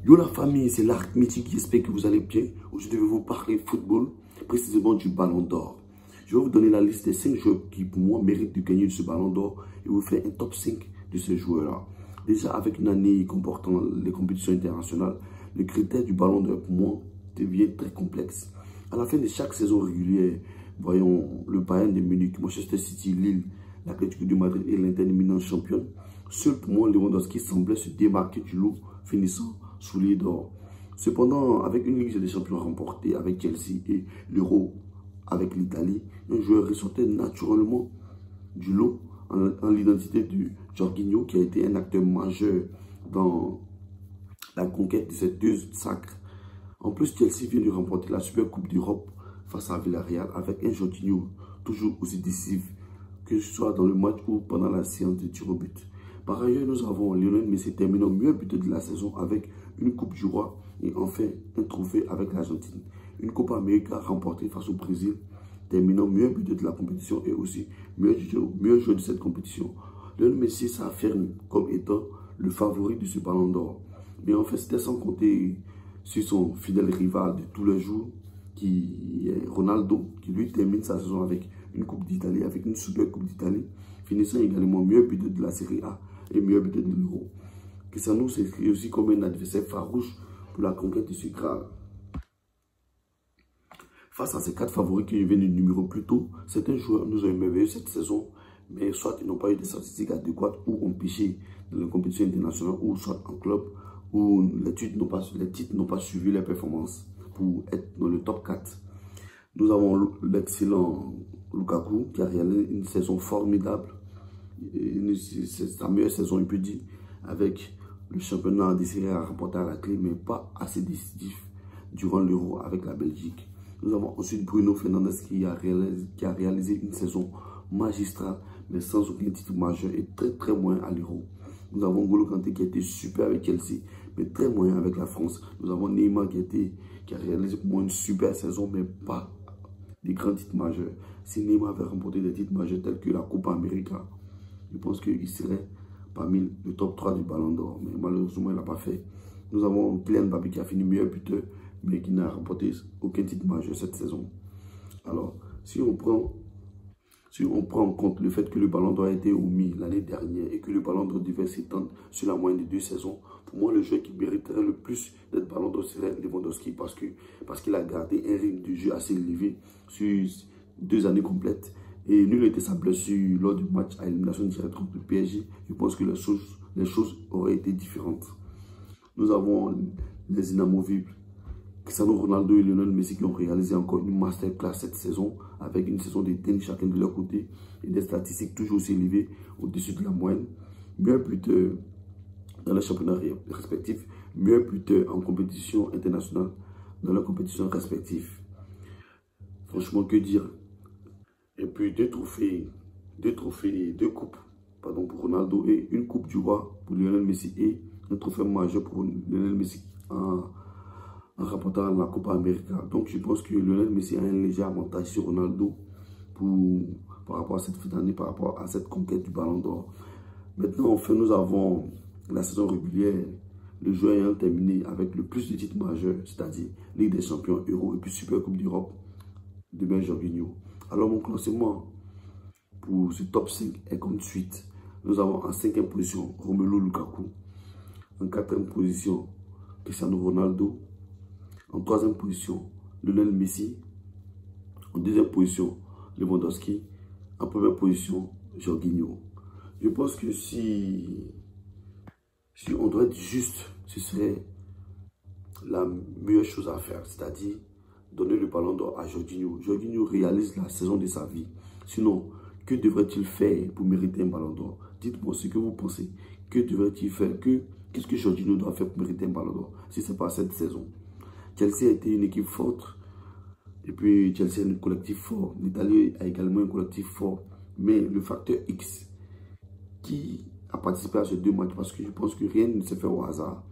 Yo la famille, c'est l'arithmétique, j'espère que vous allez bien. Aujourd'hui, je vais vous parler football, précisément du Ballon d'Or. Je vais vous donner la liste des 5 joueurs qui, pour moi, méritent de gagner ce Ballon d'Or et vous faire un top 5 de ces joueurs-là. Déjà, avec une année comportant les compétitions internationales, le critère du Ballon d'Or, pour moi, devient très complexe. À la fin de chaque saison régulière, voyons le Bayern de Munich, Manchester City, Lille, l'Atlético de Madrid et l'Inter de Milan championne. Seul pour moi, Lewandowski semblait se démarquer du lot, finissant soulier d'or. Cependant, avec une Ligue des Champions remportée avec Chelsea et l'Euro avec l'Italie, un joueur ressortait naturellement du lot en l'identité de Jorginho, qui a été un acteur majeur dans la conquête de ces 2 sacres. En plus, Chelsea vient de remporter la Super Coupe d'Europe face à Villarreal avec un Jorginho toujours aussi décisif, que ce soit dans le match ou pendant la séance de tir au but. Par ailleurs, nous avons Lionel Messi terminant meilleur buteur de la saison avec une Coupe du Roi et enfin un trophée avec l'Argentine. Une Copa América remportée face au Brésil, terminant meilleur buteur de la compétition et aussi meilleur joueur de cette compétition. Lionel Messi s'affirme comme étant le favori de ce Ballon d'Or. Mais en fait, c'était sans compter sur son fidèle rival de tous les jours, qui est Ronaldo, qui lui termine sa saison avec une Coupe d'Italie, avec une Super Coupe d'Italie, finissant également meilleur buteur de la Serie A et meilleur buteur de l'Euro. Cristiano s'inscrit aussi comme un adversaire farouche pour la conquête de ce Graal. Face à ces 4 favoris qui viennent du numéro plus tôt, certains joueurs nous ont émerveillés cette saison, mais soit ils n'ont pas eu des statistiques adéquates ou ont pêché dans les compétitions internationales, ou soit en club, où les titres n'ont pas suivi les performances pour être dans le top 4. Nous avons l'excellent Lukaku qui a réalisé une saison formidable. C'est sa meilleure saison, il peut dire, avec le championnat des séries à remporter à la clé, mais pas assez décisif durant l'Euro avec la Belgique. Nous avons ensuite Bruno Fernandes qui a réalisé une saison magistrale, mais sans aucun titre majeur et très moins à l'Euro. Nous avons N'Golo Kanté qui a été super avec Chelsea, mais très moyen avec la France. Nous avons Neymar qui a réalisé pour moi une super saison, mais pas des grands titres majeurs. Si Neymar avait remporté des titres majeurs tels que la Copa América, je pense qu'il serait parmi le top 3 du Ballon d'Or. Mais malheureusement, il n'a pas fait. Nous avons Kylian Mbappé qui a fini meilleur buteur, mais qui n'a remporté aucun titre majeur cette saison. Alors, si on prend en compte le fait que le Ballon d'Or a été omis l'année dernière et que le Ballon d'Or devait s'étendre sur la moyenne des 2 saisons, pour moi, le joueur qui mériterait le plus d'être Ballon d'Or serait Lewandowski parce qu'il a gardé un rythme de jeu assez élevé sur 2 années complètes. Et nul n'était sa blessure lors du match à élimination directe contre le PSG. Je pense que les choses auraient été différentes. Nous avons les inamovibles Cristiano Ronaldo et Lionel Messi qui ont réalisé encore une masterclass cette saison avec une saison de tennis chacun de leur côté et des statistiques toujours aussi élevées au-dessus de la moyenne. Meilleur buteur dans les championnats respectifs, meilleur buteur en compétition internationale dans leurs compétitions respectives. Franchement, que dire? Et puis 2 coupes pour Ronaldo et une coupe du roi pour Lionel Messi et un trophée majeur pour Lionel Messi en remportant la Copa América. Donc je pense que Lionel Messi a un léger avantage sur Ronaldo par rapport à cette fin d'année, par rapport à cette conquête du Ballon d'Or. Maintenant, enfin, nous avons la saison régulière, le joueur ayant terminé avec le plus de titres majeurs, c'est-à-dire Ligue des Champions, Euro et puis Super Coupe d'Europe, de Jorginho. Alors mon classement pour ce top 5 est comme suite. Nous avons en 5e position Romelu Lukaku, en 4e position Cristiano Ronaldo, en 3e position Lionel Messi, en 2e position Lewandowski, en 1re position Jorginho. Je pense que si on doit être juste, ce serait la meilleure chose à faire, c'est-à-dire donner le Ballon d'Or à Jorginho. Jorginho réalise la saison de sa vie. Sinon, que devrait-il faire pour mériter un Ballon d'Or? Dites-moi ce que vous pensez. Que devrait-il faire? Qu'est-ce que Jorginho doit faire pour mériter un Ballon d'Or si ce n'est pas cette saison? Chelsea a été une équipe forte. Et puis Chelsea a un collectif fort. L'Italie a également un collectif fort. Mais le facteur X qui a participé à ces 2 matchs, parce que je pense que rien ne se fait au hasard.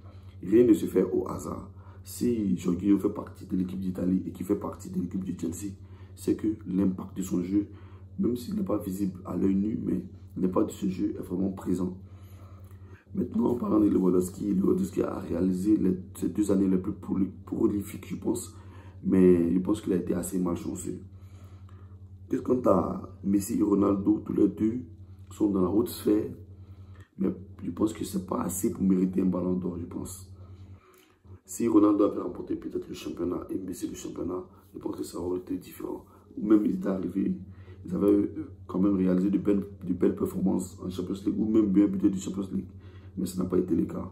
Rien ne se fait au hasard. Si Jorginho fait partie de l'équipe d'Italie et qui fait partie de l'équipe de Chelsea, c'est que l'impact de son jeu, même s'il n'est pas visible à l'œil nu, mais l'impact de ce jeu est vraiment présent. Maintenant, en parlant de Lewandowski a réalisé ces 2 années les plus prolifiques, je pense. Mais je pense qu'il a été assez malchanceux. Qu'est-ce qu'on a Messi et Ronaldo, tous les deux, sont dans la haute sphère. Mais je pense que ce n'est pas assez pour mériter un ballon d'or, je pense. Si Ronaldo avait remporté peut-être le championnat et Messi le championnat, je pense que ça aurait été différent. Ou même ils avaient quand même réalisé de belles performances en Champions League ou même bien buté du Champions League. Mais ça n'a pas été le cas.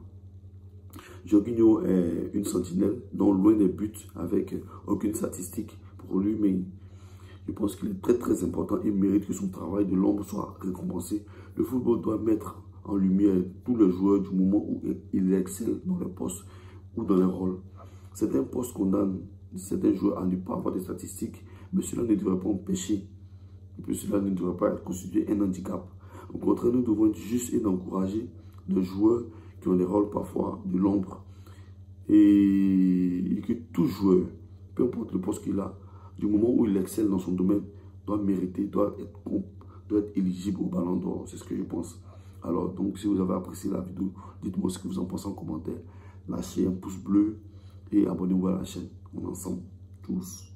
Jorginho est une sentinelle, donc loin des buts, avec aucune statistique pour lui, mais je pense qu'il est très très important et mérite que son travail de l'ombre soit récompensé. Le football doit mettre en lumière tous les joueurs du moment où ils excellent dans les postes ou dans les rôles. Certains postes condamnent certains joueurs à ne pas avoir de statistiques, mais cela ne devrait pas empêcher, cela ne devrait pas être considéré un handicap. Au contraire, nous devons être justes et d'encourager les joueurs qui ont des rôles parfois de l'ombre. Et que tout joueur, peu importe le poste qu'il a, du moment où il excelle dans son domaine, doit mériter, doit être éligible au ballon d'or. C'est ce que je pense. Alors, donc, si vous avez apprécié la vidéo, dites-moi ce que vous en pensez en commentaire. Lâchez un pouce bleu et abonnez-vous à la chaîne. On est ensemble, tous.